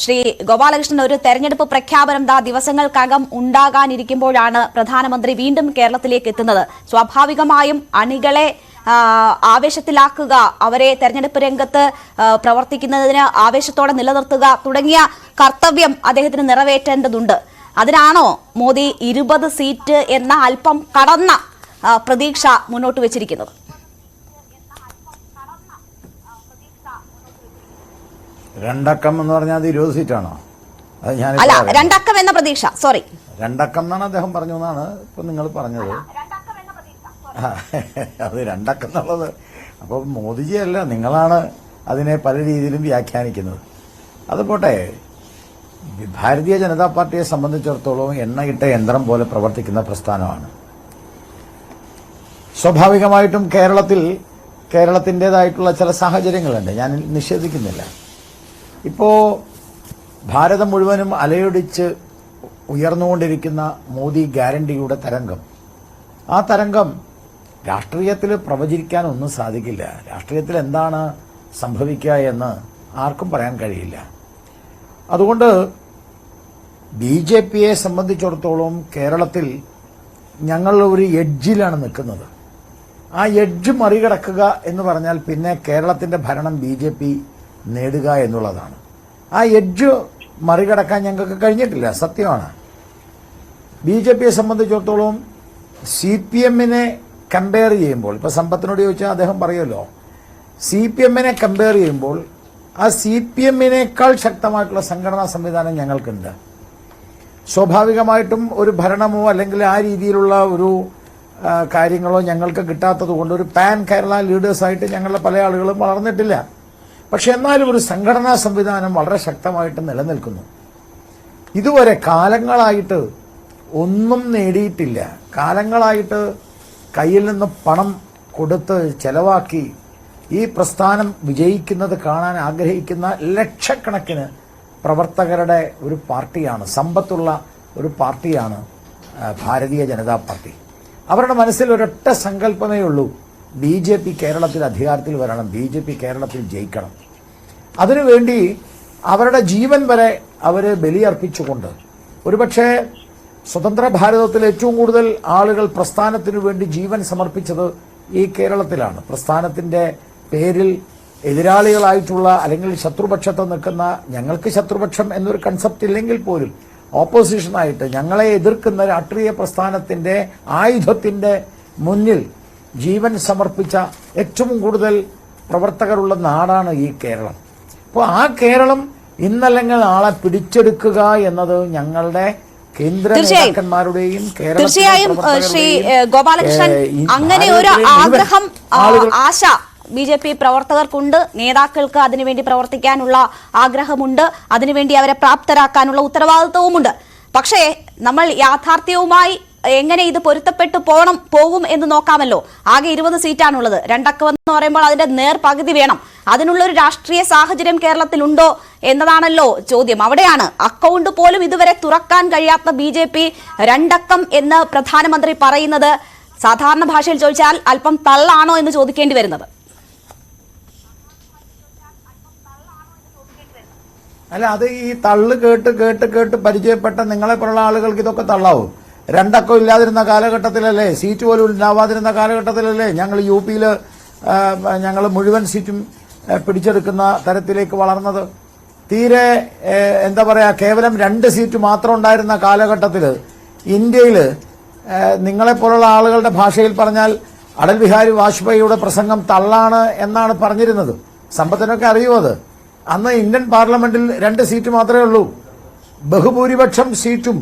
ശ്രീ ഗോപാലകൃഷ്ണൻ, ഒരു തെരഞ്ഞെടുപ്പ് പ്രഖ്യാപനം ദിവസങ്ങൾക്കകം ഉണ്ടാകാനിരിക്കുമ്പോഴാണ് പ്രധാനമന്ത്രി വീണ്ടും കേരളത്തിലേക്ക് എത്തുന്നത്. സ്വാഭാവികമായും അണികളെ ആവേശത്തിലാക്കുക, അവരെ തെരഞ്ഞെടുപ്പ് രംഗത്ത് പ്രവർത്തിക്കുന്നതിന് ആവേശത്തോടെ നിലനിർത്തുക തുടങ്ങിയ കർത്തവ്യം അദ്ദേഹത്തിന് നിറവേറ്റേണ്ടതുണ്ട്. അതിനാണോ മോദി 20 സീറ്റ് എന്ന അല്പം കടന്ന പ്രതീക്ഷ മുന്നോട്ട് വെച്ചിരിക്കുന്നത്? രണ്ടക്കം എന്ന് പറഞ്ഞാൽ അത് 20 സീറ്റാണോ? അല്ല, രണ്ടക്കം എന്ന പ്രതീക്ഷ. സോറി, രണ്ടക്കം എന്നാണ് അദ്ദേഹം പറഞ്ഞു എന്നാണ് ഇപ്പൊ നിങ്ങൾ പറഞ്ഞത്. അത് രണ്ടക്കം എന്നുള്ളത് അപ്പോൾ മോദിജി അല്ല, നിങ്ങളാണ് അതിനെ പല രീതിയിലും വ്യാഖ്യാനിക്കുന്നത്. അത് പോട്ടെ, ഭാരതീയ ജനതാ പാർട്ടിയെ സംബന്ധിച്ചിടത്തോളം എണ്ണയിട്ട യന്ത്രം പോലെ പ്രവർത്തിക്കുന്ന പ്രസ്ഥാനമാണ്. സ്വാഭാവികമായിട്ടും കേരളത്തിൻ്റെതായിട്ടുള്ള ചില സാഹചര്യങ്ങളുണ്ട്, ഞാൻ നിഷേധിക്കുന്നില്ല. ഇപ്പോൾ ഭാരതം മുഴുവനും അലയൊടിച്ച് ഉയർന്നുകൊണ്ടിരിക്കുന്ന മോദി ഗ്യാരണ്ടിയുടെ തരംഗം, ആ തരംഗം രാഷ്ട്രീയത്തിൽ പ്രവചിക്കാനൊന്നും സാധിക്കില്ല. രാഷ്ട്രീയത്തിൽ എന്താണ് സംഭവിക്കുക എന്ന് ആർക്കും പറയാൻ കഴിയില്ല. അതുകൊണ്ട് BJPയെ സംബന്ധിച്ചിടത്തോളം കേരളത്തിൽ ഞങ്ങൾ ഒരു എഡ്ജിലാണ് നിൽക്കുന്നത്. ആ എഡ്ജ് മറികടക്കുക എന്ന് പറഞ്ഞാൽ പിന്നെ കേരളത്തിന്റെ ഭരണം BJP നേടുക എന്നുള്ളതാണ്. ആ എഡ്ജ് മറികടക്കാൻ ഞങ്ങൾക്ക് കഴിഞ്ഞിട്ടില്ല, സത്യമാണ്. BJPയെ സംബന്ധിച്ചിടത്തോളം CPMനെ കമ്പയർ ചെയ്യുമ്പോൾ, ഇപ്പൊ സമ്പത്തിനോട് ചോദിച്ചാൽ അദ്ദേഹം പറയുമല്ലോ, CPMനെ കമ്പയർ ചെയ്യുമ്പോൾ ആ CPMനേക്കാൾ ശക്തമായിട്ടുള്ള സംഘടനാ സംവിധാനം ഞങ്ങൾക്കുണ്ട്. സ്വാഭാവികമായിട്ടും ഒരു ഭരണമോ അല്ലെങ്കിൽ ആ രീതിയിലുള്ള ഒരു കാര്യങ്ങളോ ഞങ്ങൾക്ക് കിട്ടാത്തത് കൊണ്ട് ഒരു പാൻ കേരള ലീഡേഴ്സായിട്ട് ഞങ്ങളുടെ പല ആളുകളും വളർന്നിട്ടില്ല. പക്ഷെ എന്നാലും ഒരു സംഘടനാ സംവിധാനം വളരെ ശക്തമായിട്ട് നിലനിൽക്കുന്നു. ഇതുവരെ കാലങ്ങളായിട്ട് ഒന്നും നേടിയിട്ടില്ല. കാലങ്ങളായിട്ട് കയ്യിൽ നിന്ന് പണം കൊടുത്ത് ചെലവാക്കി ഈ പ്രസ്ഥാനം വിജയിക്കുന്നത് കാണാൻ ആഗ്രഹിക്കുന്ന ലക്ഷക്കണക്കിന് പ്രവർത്തകരുടെ ഒരു പാർട്ടിയാണ്, സമ്പത്തുള്ള ഒരു പാർട്ടിയാണ് ഭാരതീയ ജനതാ പാർട്ടി. അവരുടെ മനസ്സിൽ ഒരൊറ്റ സങ്കല്പമേ ഉള്ളൂ, BJP കേരളത്തിൽ അധികാരത്തിൽ വരണം, BJP കേരളത്തിൽ ജയിക്കണം. അതിനുവേണ്ടി അവരുടെ ജീവൻ വരെ അവർ ബലിയർപ്പിച്ചുകൊണ്ട്, ഒരുപക്ഷെ സ്വതന്ത്ര ഭാരതത്തിൽ ഏറ്റവും കൂടുതൽ ആളുകൾ പ്രസ്ഥാനത്തിനു വേണ്ടി ജീവൻ സമർപ്പിച്ചത് ഈ കേരളത്തിലാണ്. പ്രസ്ഥാനത്തിന്റെ പേരിൽ എതിരാളികളായിട്ടുള്ള അല്ലെങ്കിൽ ശത്രുപക്ഷത്ത് നിൽക്കുന്ന, ഞങ്ങൾക്ക് ശത്രുപക്ഷം എന്നൊരു കൺസെപ്റ്റ് ഇല്ലെങ്കിൽ പോലും ഓപ്പോസിഷനായിട്ട് ഞങ്ങളെ എതിർക്കുന്ന രാഷ്ട്രീയ പ്രസ്ഥാനത്തിന്റെ ആയുധത്തിന്റെ മുന്നിൽ ജീവൻ സമർപ്പിച്ച ഏറ്റവും കൂടുതൽ പ്രവർത്തകരുള്ള നാടാണ് ഈ കേരളം. അപ്പോൾ ആ കേരളം ഇന്നല്ലെങ്കിൽ നാളെ പിടിച്ചെടുക്കുക എന്നത് ഞങ്ങളുടെ കേന്ദ്ര നേതാക്കന്മാരുടെയും തീർച്ചയായും ശ്രീ ഗോപാലകൃഷ്ണൻ, അങ്ങനെ ഒരു ആഗ്രഹം, ആശ BJP പ്രവർത്തകർക്കുണ്ട്, നേതാക്കൾക്ക് അതിനുവേണ്ടി പ്രവർത്തിക്കാനുള്ള ആഗ്രഹമുണ്ട്, അതിനുവേണ്ടി അവരെ പ്രാപ്തരാക്കാനുള്ള ഉത്തരവാദിത്വവുമുണ്ട്. പക്ഷേ നമ്മൾ യാഥാർത്ഥ്യവുമായി എങ്ങനെ ഇത് പൊരുത്തപ്പെട്ടു പോകും എന്ന് നോക്കാമല്ലോ. ആകെ 20 സീറ്റാണുള്ളത്. രണ്ടക്കം എന്ന് പറയുമ്പോൾ അതിന്റെ നേർപകുതി വേണം. അതിനുള്ളൊരു രാഷ്ട്രീയ സാഹചര്യം കേരളത്തിലുണ്ടോ എന്നതാണല്ലോ ചോദ്യം. അവിടെയാണ് അക്കൗണ്ട് പോലും ഇതുവരെ തുറക്കാൻ കഴിയാത്ത BJP രണ്ടക്കം എന്ന് പ്രധാനമന്ത്രി പറയുന്നത് സാധാരണ ഭാഷയിൽ ചോദിച്ചാൽ അല്പം തള്ളാണോ എന്ന് ചോദിക്കേണ്ടി വരുന്നത്. അല്ല, അത് ഈ തള്ളു കേട്ട് പരിചയപ്പെട്ട നിങ്ങളെപ്പോലുള്ള ആളുകൾക്ക് ഇതൊക്കെ തള്ളാവും. രണ്ടക്കം ഇല്ലാതിരുന്ന കാലഘട്ടത്തിലല്ലേ, സീറ്റ് പോലും ഉണ്ടാവാതിരുന്ന കാലഘട്ടത്തിലല്ലേ ഞങ്ങൾ UPയിൽ ഞങ്ങൾ മുഴുവൻ സീറ്റും പിടിച്ചെടുക്കുന്ന തരത്തിലേക്ക് വളർന്നത്. തീരെ എന്താ പറയാ, കേവലം 2 സീറ്റ് മാത്രം ഉണ്ടായിരുന്ന കാലഘട്ടത്തിൽ ഇന്ത്യയിൽ നിങ്ങളെപ്പോലുള്ള ആളുകളുടെ ഭാഷയിൽ പറഞ്ഞാൽ അടൽ ബിഹാരി വാജ്പേയിയുടെ പ്രസംഗം തള്ളാണ് എന്നാണ് പറഞ്ഞിരുന്നത്. സമ്പത്തിനൊക്കെ അറിയുമോ അത്? അന്ന് ഇന്ത്യൻ പാർലമെന്റിൽ 2 സീറ്റ് മാത്രമേ ഉള്ളൂ. ബഹുഭൂരിപക്ഷം സീറ്റും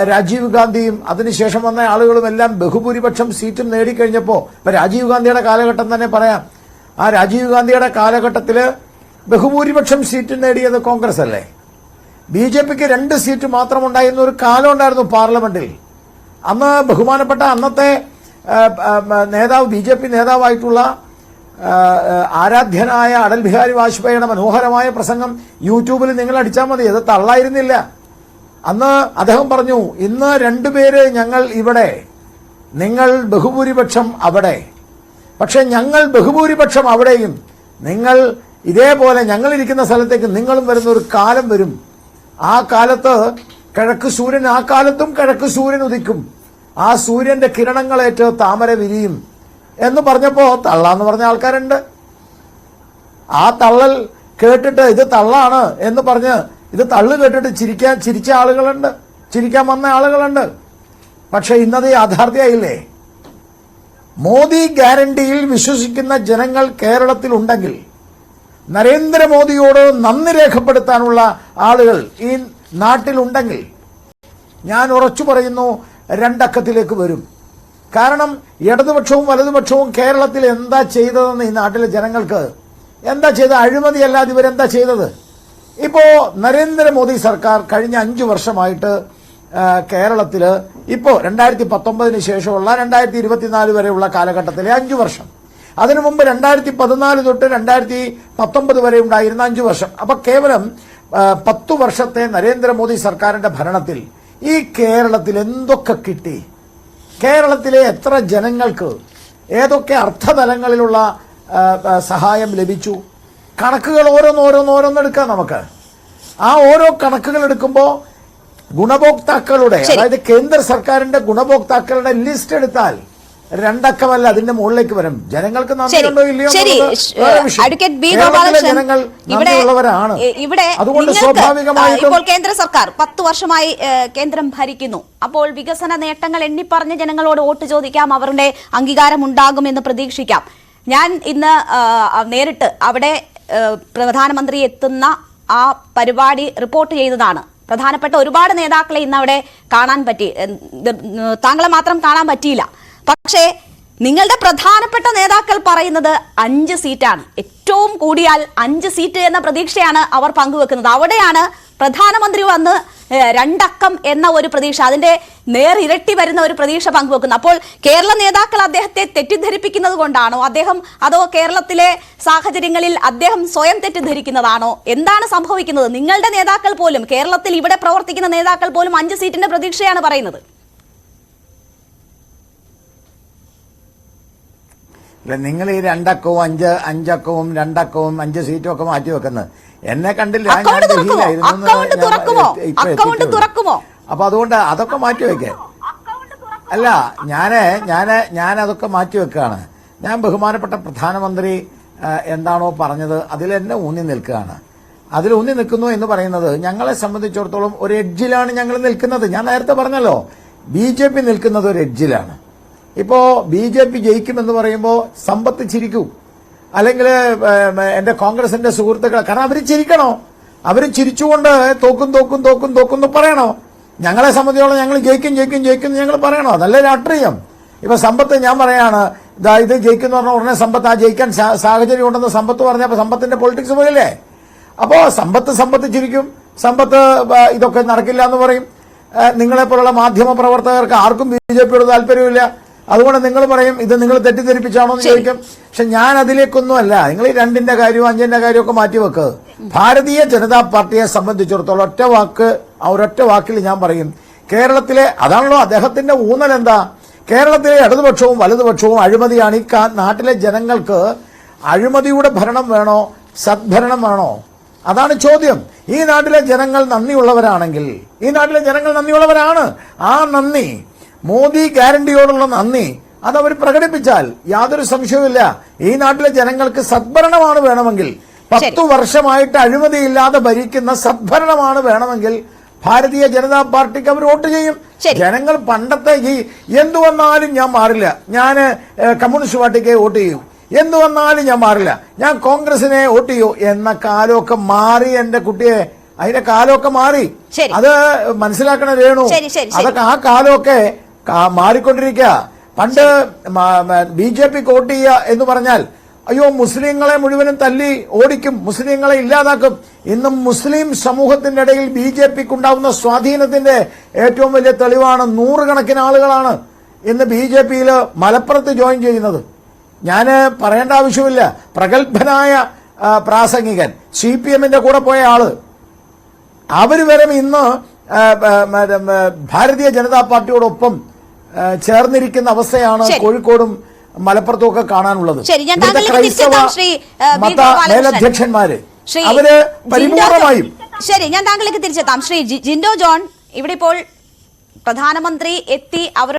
രാജീവ് ഗാന്ധിയും അതിനുശേഷം വന്ന ആളുകളും എല്ലാം ബഹുഭൂരിപക്ഷം സീറ്റും നേടിക്കഴിഞ്ഞപ്പോൾ, ഇപ്പൊ രാജീവ് ഗാന്ധിയുടെ കാലഘട്ടം തന്നെ പറയാം, ആ രാജീവ് ഗാന്ധിയുടെ കാലഘട്ടത്തില് ബഹുഭൂരിപക്ഷം സീറ്റ് നേടിയത് കോൺഗ്രസ് അല്ലേ? BJPക്ക് 2 സീറ്റ് മാത്രം ഉണ്ടായിരുന്ന ഒരു കാലം ഉണ്ടായിരുന്നു പാർലമെന്റിൽ. അന്ന് ബഹുമാനപ്പെട്ട അന്നത്തെ നേതാവ്, BJP നേതാവായിട്ടുള്ള ആരാധ്യനായ അടൽ ബിഹാരി വാജ്പേയിയുടെ മനോഹരമായ പ്രസംഗം യൂട്യൂബിൽ നിങ്ങൾ അടിച്ചാൽ മതി, അത് തള്ളായിരുന്നില്ല. അന്ന് അദ്ദേഹം പറഞ്ഞു, ഇന്ന് 2 പേര് ഞങ്ങൾ ഇവിടെ, നിങ്ങൾ ബഹുഭൂരിപക്ഷം അവിടെ. പക്ഷെ ഞങ്ങൾ ബഹുഭൂരിപക്ഷം അവിടെയും, നിങ്ങൾ ഇതേപോലെ ഞങ്ങളിരിക്കുന്ന സ്ഥലത്തേക്ക് നിങ്ങളും വരുന്ന ഒരു കാലം വരും. ആ കാലത്ത് കിഴക്ക് സൂര്യൻ, ആ കാലത്തും കിഴക്ക് സൂര്യൻ ഉദിക്കും, ആ സൂര്യന്റെ കിരണങ്ങളേറ്റ് താമര വിരിയും എന്ന് പറഞ്ഞപ്പോ തള്ളാന്ന് പറഞ്ഞ ആൾക്കാരുണ്ട്. ആ തള്ളൽ കേട്ടിട്ട് ഇത് തള്ളാണ് എന്ന് പറഞ്ഞ് ഇത് തള്ളു കേട്ടിട്ട് ചിരിച്ച ആളുകളുണ്ട്, ചിരിക്കാൻ വന്ന ആളുകളുണ്ട്. പക്ഷെ ഇന്നത് യാഥാർത്ഥ്യമായില്ലേ? മോദി ഗ്യാരണ്ടിയിൽ വിശ്വസിക്കുന്ന ജനങ്ങൾ കേരളത്തിൽ ഉണ്ടെങ്കിൽ, നരേന്ദ്രമോദിയോട് നന്ദി രേഖപ്പെടുത്താനുള്ള ആളുകൾ ഈ നാട്ടിലുണ്ടെങ്കിൽ, ഞാൻ ഉറച്ചു പറയുന്നു രണ്ടക്കത്തിലേക്ക് വരും. കാരണം ഇടതുപക്ഷവും വലതുപക്ഷവും കേരളത്തിൽ എന്താ ചെയ്തതെന്ന് ഈ നാട്ടിലെ ജനങ്ങൾക്ക് എന്താ ചെയ്തത്? അഴിമതിയല്ലാതെ ഇവരെന്താ ചെയ്തത്? ഇപ്പോ നരേന്ദ്രമോദി സർക്കാർ കഴിഞ്ഞ 5 വർഷമായിട്ട് കേരളത്തിൽ ഇപ്പോ 2019 ശേഷമുള്ള 2024 വരെയുള്ള കാലഘട്ടത്തിലെ 5 വർഷം, അതിനു മുമ്പ് 2014 തൊട്ട് 2019 വരെ ഉണ്ടായിരുന്ന 5 വർഷം, അപ്പൊ കേവലം 10 വർഷത്തെ നരേന്ദ്രമോദി സർക്കാരിന്റെ ഭരണത്തിൽ ഈ കേരളത്തിൽ എന്തൊക്കെ കിട്ടി? കേരളത്തിലെ എത്ര ജനങ്ങൾക്ക് ഏതൊക്കെ അർത്ഥതലങ്ങളിലുള്ള സഹായം ലഭിച്ചു? കണക്കുകൾ ഓരോന്നോരോന്നെടുക്കാം നമുക്ക്. ആ ഓരോ കണക്കുകൾ എടുക്കുമ്പോൾ ഗുണഭോക്താക്കളുടെ, അതായത് കേന്ദ്ര സർക്കാരിന്റെ ഗുണഭോക്താക്കളുടെ ലിസ്റ്റ് എടുത്താൽ രണ്ടക്കമല്ല അതിന്റെ മുകളിലേക്ക് വരും. ജനങ്ങൾക്ക് നന്ദിയുണ്ടോ ഇല്ലയോ ജനങ്ങൾ നന്ദിയുള്ളവരാണ്. അതുകൊണ്ട് സ്വാഭാവികമായിട്ടും ഇപ്പോൾ കേന്ദ്ര സർക്കാർ 10 വർഷമായി കേന്ദ്രം ഭരിക്കുന്നു. അപ്പോൾ വികസന നേട്ടങ്ങൾ എണ്ണിപ്പറഞ്ഞ് ജനങ്ങളോട് വോട്ട് ചോദിക്കാം, അവരുടെ അംഗീകാരം ഉണ്ടാകുമെന്ന് പ്രതീക്ഷിക്കാം. ഞാൻ ഇന്ന് നേരിട്ട് അവിടെ പ്രധാനമന്ത്രി എത്തുന്ന ആ പരിപാടി റിപ്പോർട്ട് ചെയ്തതാണ്. പ്രധാനപ്പെട്ട ഒരുപാട് നേതാക്കളെ ഇന്ന് അവിടെ കാണാൻ പറ്റി, താങ്കളെ മാത്രം കാണാൻ പറ്റിയില്ല. പക്ഷേ നിങ്ങളുടെ പ്രധാനപ്പെട്ട നേതാക്കൾ പറയുന്നത് 5 സീറ്റാണ്, ഏറ്റവും കൂടിയാൽ 5 സീറ്റ് എന്ന പ്രതീക്ഷയാണ് അവർ പങ്കുവെക്കുന്നത്. അവിടെയാണ് പ്രധാനമന്ത്രി വന്ന് 2 അക്കം എന്ന ഒരു പ്രതീക്ഷ, അതിന്റെ നേരിരട്ടി വരുന്ന ഒരു പ്രതീക്ഷ പങ്കുവെക്കുന്നത്. അപ്പോൾ കേരള നേതാക്കൾ അദ്ദേഹത്തെ തെറ്റിദ്ധരിപ്പിക്കുന്നത് കൊണ്ടാണോ, അതോ കേരളത്തിലെ സാഹചര്യങ്ങളിൽ അദ്ദേഹം സ്വയം തെറ്റിദ്ധരിക്കുന്നതാണോ? എന്താണ് സംഭവിക്കുന്നത്? നിങ്ങളുടെ നേതാക്കൾ പോലും, കേരളത്തിൽ ഇവിടെ പ്രവർത്തിക്കുന്ന നേതാക്കൾ പോലും 5 സീറ്റിന്റെ പ്രതീക്ഷയാണ് പറയുന്നത്. നിങ്ങൾ ഈ 2 അക്കവും 5 അക്കവും 2 അക്കവും 5 സീറ്റും ഒക്കെ മാറ്റി വെക്കുന്നത് എന്നെ കണ്ടില്ല. അപ്പൊ അതുകൊണ്ട് അതൊക്കെ മാറ്റി വെക്കേ. അല്ല, ഞാൻ അതൊക്കെ മാറ്റി വെക്കുകയാണ്. ഞാൻ ബഹുമാനപ്പെട്ട പ്രധാനമന്ത്രി എന്താണോ പറഞ്ഞത് അതിൽ എന്നെ ഊന്നി നിൽക്കുകയാണ്. അതിൽ ഊന്നി നിൽക്കുന്നു എന്ന് പറയുന്നത് ഞങ്ങളെ സംബന്ധിച്ചിടത്തോളം ഒരു എഡ്ജിലാണ് ഞങ്ങൾ നിൽക്കുന്നത്. ഞാൻ നേരത്തെ പറഞ്ഞല്ലോ, BJP നിൽക്കുന്നത് ഒരു എഡ്ജിലാണ്. ഇപ്പോ BJP ജയിക്കുമെന്ന് പറയുമ്പോൾ സമ്പത്ത് ചിരിക്കും, അല്ലെങ്കിൽ എന്റെ കോൺഗ്രസിന്റെ സുഹൃത്തുക്കൾ, കാരണം അവർ ചിരിക്കണോ? അവർ ചിരിച്ചുകൊണ്ട് തോക്കും പറയണോ? ഞങ്ങളെ സംബന്ധിച്ചോളം ഞങ്ങൾ ജയിക്കും ഞങ്ങൾ പറയണോ? അതല്ലേ രാഷ്ട്രീയം. ഇപ്പൊ സമ്പത്ത് ഞാൻ പറയാണ്, ഇത് ജയിക്കുന്ന പറഞ്ഞ ഉടനെ സമ്പത്ത് ആ ജയിക്കാൻ സാഹചര്യം ഉണ്ടെന്ന് സമ്പത്ത് പറഞ്ഞപ്പോ സമ്പത്തിന്റെ പൊളിറ്റിക്സ് പോയില്ലേ? അപ്പോ സമ്പത്ത് ചിരിക്കും, സമ്പത്ത് ഇതൊക്കെ നടക്കില്ല എന്ന് പറയും. നിങ്ങളെപ്പോലുള്ള മാധ്യമ പ്രവർത്തകർക്ക് ആർക്കും BJPയോട് താല്പര്യമില്ല. അതുകൊണ്ട് നിങ്ങൾ പറയും ഇത് നിങ്ങൾ തെറ്റിദ്ധരിപ്പിച്ചാണോ എന്ന് ചോദിക്കും. പക്ഷെ ഞാൻ അതിലേക്കൊന്നുമല്ല. നിങ്ങൾ ഈ 2ന്റെ കാര്യവും 5ന്റെ കാര്യമൊക്കെ മാറ്റിവെക്ക്. ഭാരതീയ ജനതാ പാർട്ടിയെ സംബന്ധിച്ചിടത്തോളം ഒരൊറ്റ വാക്കിൽ ഞാൻ പറയും, കേരളത്തിലെ, അതാണല്ലോ അദ്ദേഹത്തിന്റെ ഊന്നൽ എന്താ, കേരളത്തിലെ ഇടതുപക്ഷവും വലതുപക്ഷവും അഴിമതിയാണ്. ഈ നാട്ടിലെ ജനങ്ങൾക്ക് അഴിമതിയുടെ ഭരണം വേണോ, സദ്ഭരണം വേണോ? അതാണ് ചോദ്യം. ഈ നാട്ടിലെ ജനങ്ങൾ നന്ദിയുള്ളവരാണെങ്കിൽ, ഈ നാട്ടിലെ ജനങ്ങൾ നന്ദിയുള്ളവരാണ്. ആ നന്ദി, മോദി ഗ്യാരണ്ടിയോടുള്ള നന്ദി, അതവർ പ്രകടിപ്പിച്ചാൽ യാതൊരു സംശയവുമില്ല ഈ നാട്ടിലെ ജനങ്ങൾക്ക് സദ്ഭരണമാണ് വേണമെങ്കിൽ, 10 വർഷമായിട്ട് അഴിമതിയില്ലാതെ ഭരിക്കുന്ന സദ്ഭരണമാണ് വേണമെങ്കിൽ ഭാരതീയ ജനതാ പാർട്ടിക്ക് അവർ വോട്ട് ചെയ്യും. ജനങ്ങൾ പണ്ടത്തെ ഈ എന്തു വന്നാലും ഞാൻ മാറില്ല, ഞാൻ കമ്മ്യൂണിസ്റ്റ് പാർട്ടിക്ക് വോട്ട് ചെയ്യും, എന്തു വന്നാലും ഞാൻ മാറില്ല, ഞാൻ കോൺഗ്രസിനെ വോട്ട് ചെയ്യൂ എന്ന കാലമൊക്കെ മാറി എൻ്റെ കുട്ടിയെ. അതിന്റെ കാലമൊക്കെ മാറി. അത് മനസ്സിലാക്കണ രേണു. അതൊക്കെ ആ കാലമൊക്കെ മാറിക്കൊണ്ടിരിക്കുക. പണ്ട് BJPക്ക് വോട്ട് ചെയ്യുക എന്ന് പറഞ്ഞാൽ അയ്യോ മുസ്ലിങ്ങളെ മുഴുവനും തല്ലി ഓടിക്കും, മുസ്ലിങ്ങളെ ഇല്ലാതാക്കും. ഇന്നും മുസ്ലിം സമൂഹത്തിന്റെ ഇടയിൽ BJPക്ക് ഉണ്ടാവുന്ന സ്വാധീനത്തിന്റെ ഏറ്റവും വലിയ തെളിവാണ് 100 കണക്കിന് ആളുകളാണ് ഇന്ന് BJPയിൽ മലപ്പുറത്ത് ജോയിൻ ചെയ്യുന്നത്. ഞാൻ പറയേണ്ട ആവശ്യമില്ല. പ്രഗത്ഭനായ പ്രാസംഗികൻ, CPMന്റെ കൂടെ പോയ ആള്, അവര് വരെ ഇന്ന് ഭാരതീയ ജനതാ പാർട്ടിയോടൊപ്പം ചേർന്നിരിക്കുന്ന അവസ്ഥയാണ് കോഴിക്കോടും മലപ്പുറത്തും ഒക്കെ കാണാനുള്ളത്. ശരി, ഞാൻ ഇവിടുത്തെ താങ്കളിലേക്ക് ക്രൈസ്തവ തിരിച്ചെത്താം, ശ്രീ മത മേലധ്യക്ഷന്മാര് ശ്രീ അവര് പരിപൂർണമായും ശരി, ഞാൻ താങ്കളിലേക്ക് തിരിച്ചെത്താം. ശ്രീ ജിൻഡോ ജോൺ, ഇവിടെ ഇപ്പോൾ പ്രധാനമന്ത്രി എത്തി അവർ